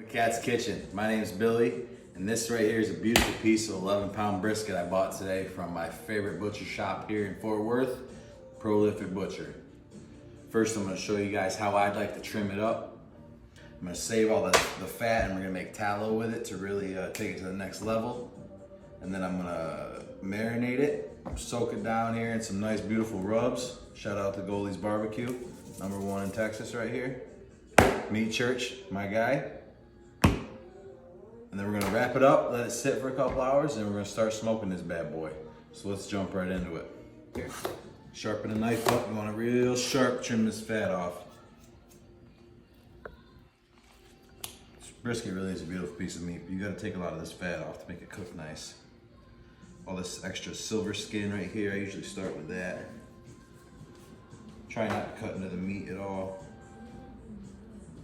Cat's Kitchen. My name is Billy, and this right here is a beautiful piece of 11-pound brisket I bought today from my favorite butcher shop here in Fort Worth, Prolific Butcher. First, I'm going to show you guys how I'd like to trim it up. I'm going to save all the fat, and we're going to make tallow with it to really take it to the next level. And then I'm going to marinate it, soak it down here in some nice, beautiful rubs. Shout out to Goldie's Barbecue, #1 in Texas right here. Meat Church, my guy. And then we're gonna wrap it up, let it sit for a couple hours, and we're gonna start smoking this bad boy. So let's jump right into it. Here, sharpen the knife up. We want it real sharp, trim this fat off. This brisket really is a beautiful piece of meat, but you gotta take a lot of this fat off to make it cook nice. All this extra silver skin right here, I usually start with that. Try not to cut into the meat at all.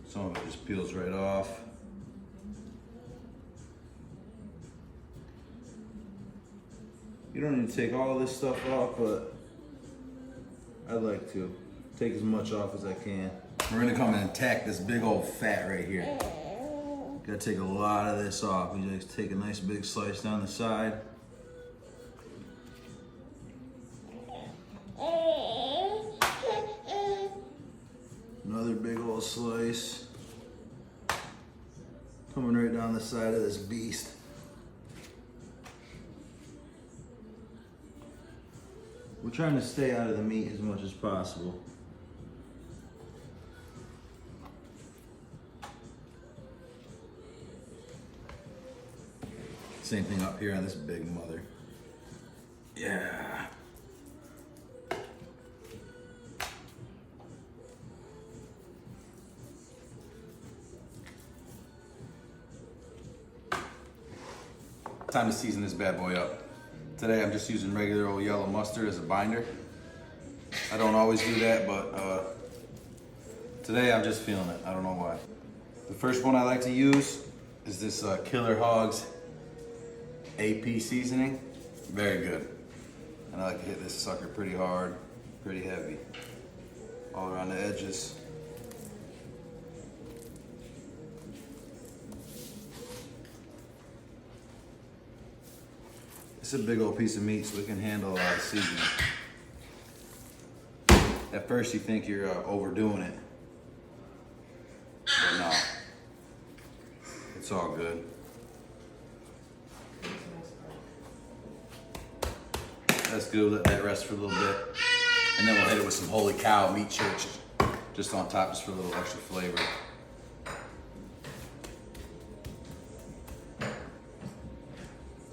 Some of it just peels right off. You don't need to take all this stuff off, but I like to take as much off as I can. We're gonna come and attack this big old fat right here. Gotta take a lot of this off. You just take a nice big slice down the side. Another big old slice. Coming right down the side of this beast. We're trying to stay out of the meat as much as possible. Same thing up here on this big mother. Yeah. Time to season this bad boy up. Today I'm just using regular old yellow mustard as a binder. I don't always do that, but today I'm just feeling it. I don't know why. The first one I like to use is this Killer Hogs AP seasoning. Very good. And I like to hit this sucker pretty hard, pretty heavy, all around the edges. It's a big old piece of meat, so it can handle a lot of seasoning. At first you think you're overdoing it, but no, it's all good. That's good, let that rest for a little bit. And then we'll hit it with some Holy Cow Meat Church just on top, just for a little extra flavor.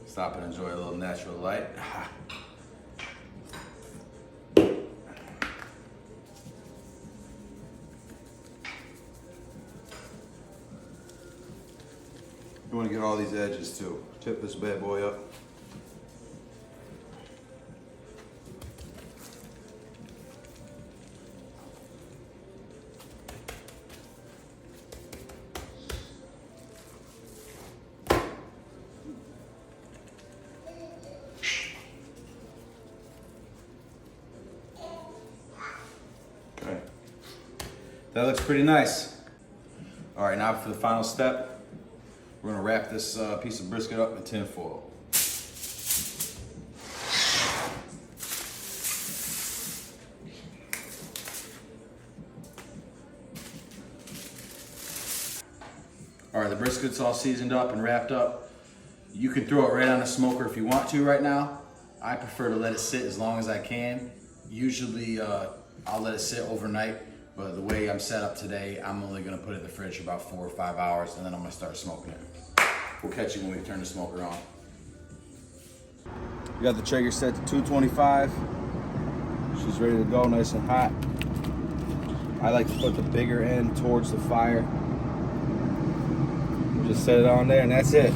Stop and enjoy a little natural light. You want to get all these edges too. Tip this bad boy up. That looks pretty nice. All right, now for the final step, we're gonna wrap this piece of brisket up in tin foil. All right, the brisket's all seasoned up and wrapped up. You can throw it right on the smoker if you want to right now. I prefer to let it sit as long as I can. Usually I'll let it sit overnight. But the way I'm set up today, I'm only gonna put it in the fridge for about 4 or 5 hours, and then I'm gonna start smoking it. We'll catch you when we turn the smoker on. We got the Traeger set to 225. She's ready to go, nice and hot. I like to put the bigger end towards the fire. Just set it on there, and that's it.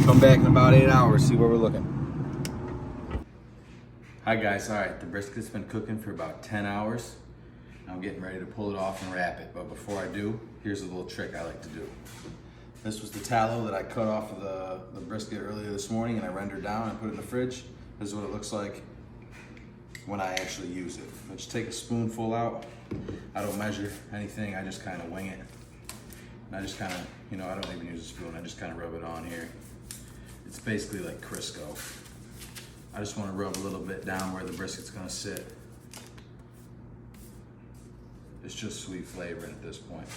Come back in about 8 hours, see where we're looking. Hi guys, all right, the brisket's been cooking for about 10 hours. I'm getting ready to pull it off and wrap it, but before I do, here's a little trick I like to do. This was the tallow that I cut off of the brisket earlier this morning, and I rendered down and put it in the fridge. This is what it looks like when I actually use it. I just take a spoonful out. I don't measure anything, I just kind of wing it. And I just kind of, you know, I don't even use a spoon. I just kind of rub it on here. It's basically like Crisco. I just want to rub a little bit down where the brisket's gonna sit. It's just sweet flavoring at this point.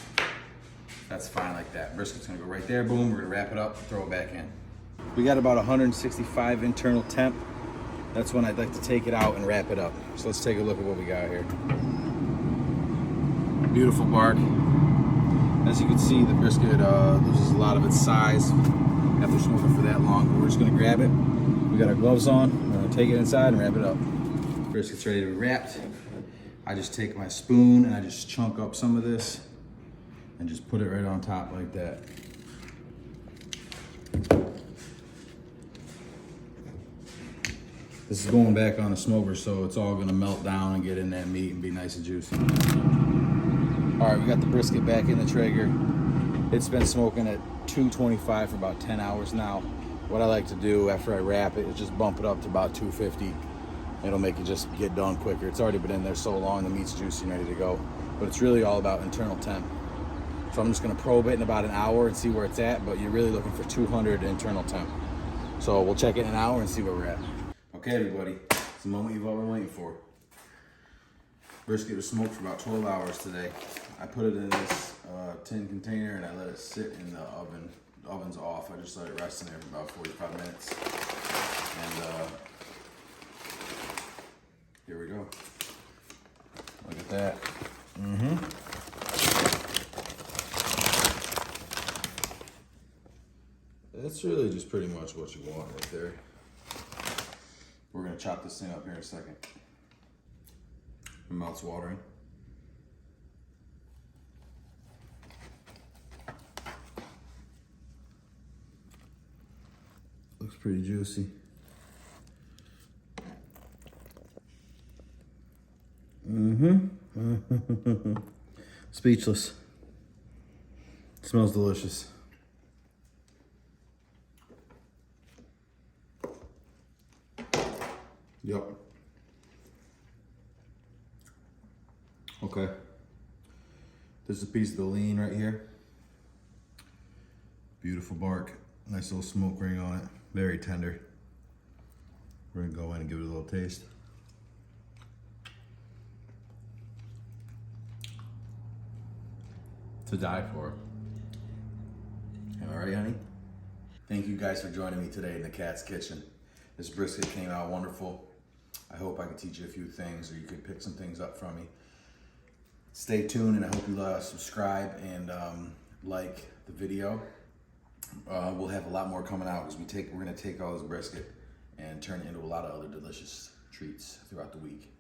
That's fine like that. Brisket's gonna go right there, boom, we're gonna wrap it up, throw it back in. We got about 165 internal temp. That's when I'd like to take it out and wrap it up. So let's take a look at what we got here. Beautiful bark. As you can see, the brisket loses a lot of its size after smoking for that long, but we're just gonna grab it. We got our gloves on, we're gonna take it inside and wrap it up. Brisket's ready to be wrapped. I just take my spoon and I just chunk up some of this and just put it right on top like that. This is going back on the smoker, so it's all gonna melt down and get in that meat and be nice and juicy. All right, we got the brisket back in the Traeger. It's been smoking at 225 for about 10 hours now. What I like to do after I wrap it is just bump it up to about 250. It'll make it just get done quicker. It's already been in there so long, the meat's juicy and ready to go. But it's really all about internal temp. So I'm just gonna probe it in about an hour and see where it's at, but you're really looking for 200 internal temp. So we'll check it in an hour and see where we're at. Okay, everybody, it's the moment you've all been waiting for. Brisket was smoked for about 12 hours today. I put it in this tin container and I let it sit in the oven. The oven's off. I just let it rest in there for about 45 minutes. And here we go. Look at that. That's really just pretty much what you want right there. We're gonna chop this thing up here in a second. My mouth's watering. Looks pretty juicy. Speechless. Smells delicious. Yep. Okay. This is a piece of the lean right here. Beautiful bark. Nice little smoke ring on it. Very tender. We're gonna go in and give it a little taste. To die for. Am I right, honey? Thank you guys for joining me today in the Cat's Kitchen. This brisket came out wonderful. I hope I could teach you a few things, or you could pick some things up from me. Stay tuned, and I hope you subscribe and like the video. We'll have a lot more coming out because we're gonna take all this brisket and turn it into a lot of other delicious treats throughout the week.